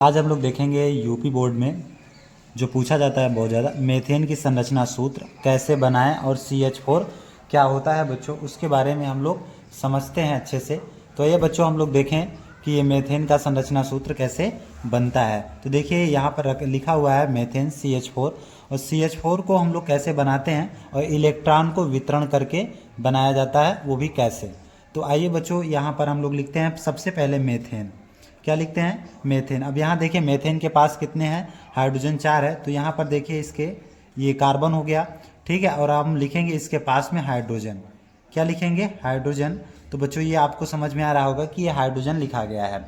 आज हम लोग देखेंगे यूपी बोर्ड में जो पूछा जाता है बहुत ज़्यादा, मीथेन की संरचना सूत्र कैसे बनाएं और CH4 क्या होता है बच्चों, उसके बारे में हम लोग समझते हैं अच्छे से। तो ये बच्चों हम लोग देखें कि ये मीथेन का संरचना सूत्र कैसे बनता है। तो देखिए यहाँ पर लिखा हुआ है मीथेन CH4, और CH4 को हम लोग कैसे बनाते हैं और इलेक्ट्रॉन को वितरण करके बनाया जाता है, वो भी कैसे। तो आइए बच्चों यहाँ पर हम लोग लिखते हैं सबसे पहले मीथेन। क्या लिखते हैं? मीथेन। अब यहाँ देखिए मीथेन के पास कितने हैं? हाइड्रोजन 4 है। तो यहाँ पर देखिए इसके ये कार्बन हो गया, ठीक है। और हम लिखेंगे इसके पास में हाइड्रोजन। क्या लिखेंगे? हाइड्रोजन। तो बच्चों ये आपको समझ में आ रहा होगा कि ये हाइड्रोजन लिखा गया है,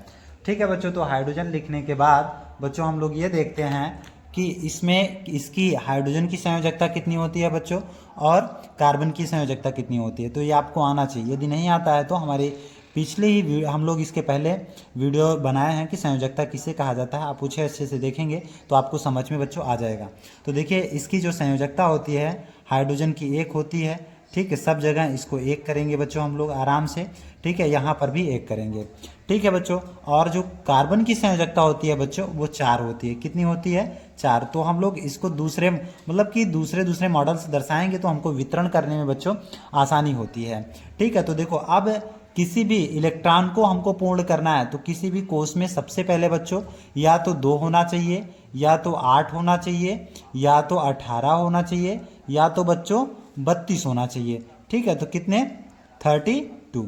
ठीक है बच्चों। तो हाइड्रोजन लिखने के बाद बच्चों हम लोग ये देखते हैं कि इसमें इसकी हाइड्रोजन की संयोजकता कितनी होती है बच्चों, और कार्बन की संयोजकता कितनी होती है। तो ये आपको आना चाहिए। यदि नहीं आता है तो हमारी पिछले ही हम लोग इसके पहले वीडियो बनाए हैं कि संयोजकता किसे कहा जाता है, आप पूछे अच्छे से देखेंगे तो आपको समझ में बच्चों आ जाएगा। तो देखिए इसकी जो संयोजकता होती है हाइड्रोजन की 1 होती है, ठीक है। सब जगह इसको 1 करेंगे बच्चों हम लोग आराम से, ठीक है। यहाँ पर भी 1 करेंगे, ठीक है बच्चों। और जो कार्बन की संयोजकता होती है बच्चों वो 4 होती है। कितनी होती है? 4। तो हम लोग इसको दूसरे मतलब कि दूसरे मॉडल से दर्शाएंगे तो हमको वितरण करने में बच्चों आसानी होती है, ठीक है। तो देखो अब किसी भी इलेक्ट्रॉन को हमको पूर्ण करना है तो किसी भी कोष में सबसे पहले बच्चों या तो 2 होना चाहिए, या तो 8 होना चाहिए, या तो 18 होना चाहिए, या तो बच्चों 32 होना चाहिए, ठीक है। तो कितने? 32,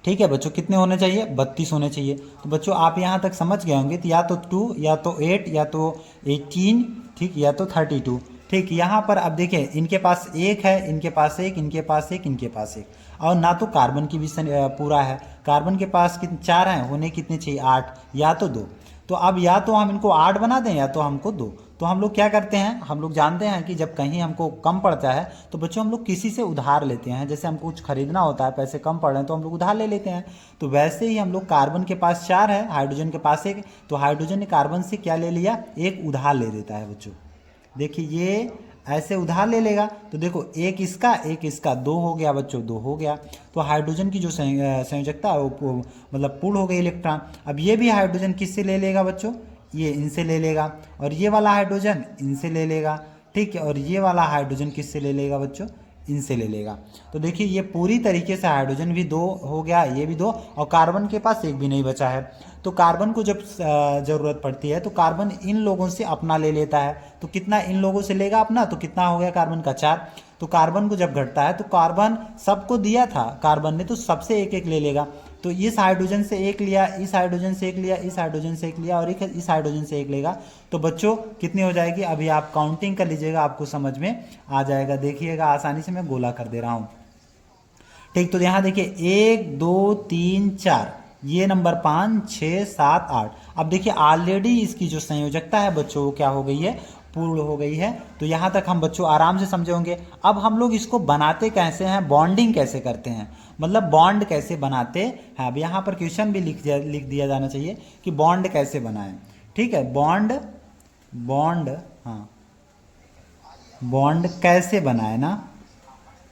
ठीक है बच्चों। कितने होने चाहिए? 32 होने चाहिए। तो बच्चों आप यहाँ तक समझ गए होंगे। तो या तो 2, या तो 8, या तो 18, ठीक, या तो 32, ठीक। यहाँ पर अब देखिए इनके पास 1 है, इनके पास 1, इनके पास 1, इनके पास 1। और ना तो कार्बन की भी पूरा है। कार्बन के पास कितने? 4 हैं, होने कितने चाहिए? 8, या तो 2। तो अब या तो हम इनको 8 बना दें या तो हमको 2। तो हम लोग क्या करते हैं, हम लोग जानते हैं कि जब कहीं हमको कम पड़ता है तो बच्चों हम लोग किसी से उधार लेते हैं। जैसे हमको कुछ खरीदना होता है, पैसे कम पड़ रहे हैं तो हम लोग उधार ले लेते हैं। तो वैसे ही हम लोग कार्बन के पास 4 है, हाइड्रोजन के पास 1, तो हाइड्रोजन ने कार्बन से क्या ले लिया? 1 उधार ले देता है बच्चों। देखिए ये ऐसे उधार ले लेगा। तो देखो 1 इसका 1 इसका, 2 हो गया बच्चों, 2 हो गया। तो हाइड्रोजन की जो संयोजकता है वो मतलब पूर्ण हो गई इलेक्ट्रॉन। अब ये भी हाइड्रोजन किससे ले लेगा बच्चों? ये इनसे ले लेगा, और ये वाला हाइड्रोजन इनसे ले लेगा, ठीक है। और ये वाला हाइड्रोजन किससे ले लेगा बच्चों? इनसे ले लेगा। तो देखिए ये पूरी तरीके से हाइड्रोजन भी 2 हो गया, ये भी 2, और कार्बन के पास 1 भी नहीं बचा है। तो कार्बन को जब ज़रूरत पड़ती है तो कार्बन इन लोगों से अपना ले लेता है। तो कितना इन लोगों से लेगा अपना? तो कितना हो गया कार्बन का? 4। तो कार्बन को जब घटता है तो कार्बन सबको दिया था कार्बन ने, तो सबसे 1 1 ले लेगा। तो इस हाइड्रोजन से 1 लिया, इस हाइड्रोजन से 1 लिया, इस हाइड्रोजन से 1 लिया, और इस हाइड्रोजन से 1 लेगा। तो बच्चों कितनी हो जाएगी? अभी आप काउंटिंग कर लीजिएगा, आपको समझ में आ जाएगा। देखिएगा आसानी से मैं गोला कर दे रहा हूँ, ठीक। तो यहाँ देखिए 1 2 3 4, ये नंबर 5 6 7 8। अब देखिए ऑलरेडी इसकी जो संयोजकता है बच्चों वो क्या हो गई है? पूर्ण हो गई है। तो यहाँ तक हम बच्चों आराम से समझे होंगे। अब हम लोग इसको बनाते कैसे हैं, बॉन्डिंग कैसे करते हैं, मतलब बॉन्ड कैसे बनाते हैं। अब यहाँ पर क्वेश्चन भी लिख दिया जाना चाहिए कि बॉन्ड कैसे बनाएं, ठीक है। बॉन्ड हाँ, बॉन्ड कैसे बनाए ना,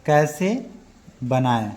कैसे बनाएं,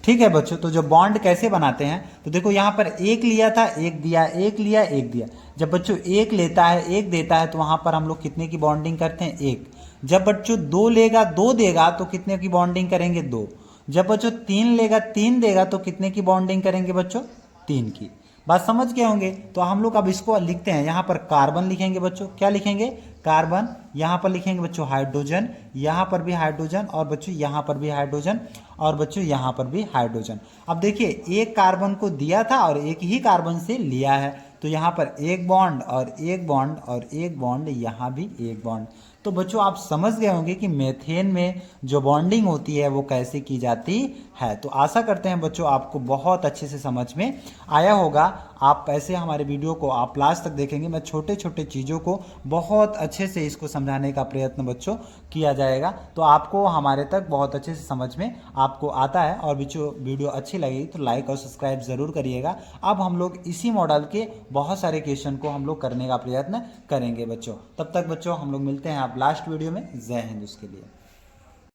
ठीक है बच्चों। तो जो बॉन्ड कैसे बनाते हैं, तो देखो यहाँ पर 1 लिया था, 1 दिया, 1 लिया, 1 दिया। जब बच्चों 1 लेता है, 1 देता है, तो वहाँ पर हम लोग कितने की बॉन्डिंग करते हैं? 1। जब बच्चों 2 लेगा, 2 देगा, तो कितने की बॉन्डिंग करेंगे? 2। जब बच्चों 3 लेगा, 3 देगा, तो कितने की बॉन्डिंग करेंगे बच्चों? 3 की। बात समझ गए होंगे। तो हम लोग अब इसको लिखते हैं। यहाँ पर कार्बन लिखेंगे बच्चों, क्या लिखेंगे? कार्बन। यहाँ पर लिखेंगे बच्चों हाइड्रोजन, यहाँ पर भी हाइड्रोजन, और बच्चों यहाँ पर भी हाइड्रोजन, और बच्चों यहाँ पर भी हाइड्रोजन। अब देखिए 1 कार्बन को दिया था और 1 ही कार्बन से लिया है। तो यहाँ पर 1 बॉन्ड और 1 बॉन्ड और 1 बॉन्ड, यहाँ भी 1 बॉन्ड। तो बच्चों आप समझ गए होंगे कि मीथेन में जो बॉन्डिंग होती है वो कैसे की जाती है। तो आशा करते हैं बच्चों आपको बहुत अच्छे से समझ में आया होगा। आप ऐसे हमारे वीडियो को आप लास्ट तक देखेंगे, मैं छोटे छोटे चीज़ों को बहुत अच्छे से इसको समझाने का प्रयत्न बच्चों किया जाएगा। तो आपको हमारे तक बहुत अच्छे से समझ में आपको आता है। और बच्चों वीडियो अच्छी लगेगी तो लाइक और सब्सक्राइब ज़रूर करिएगा। अब हम लोग इसी मॉडल के बहुत सारे क्वेश्चन को हम लोग करने का प्रयत्न करेंगे बच्चों। तब तक बच्चों हम लोग मिलते हैं आप लास्ट वीडियो में। जय हिंद उसके लिए।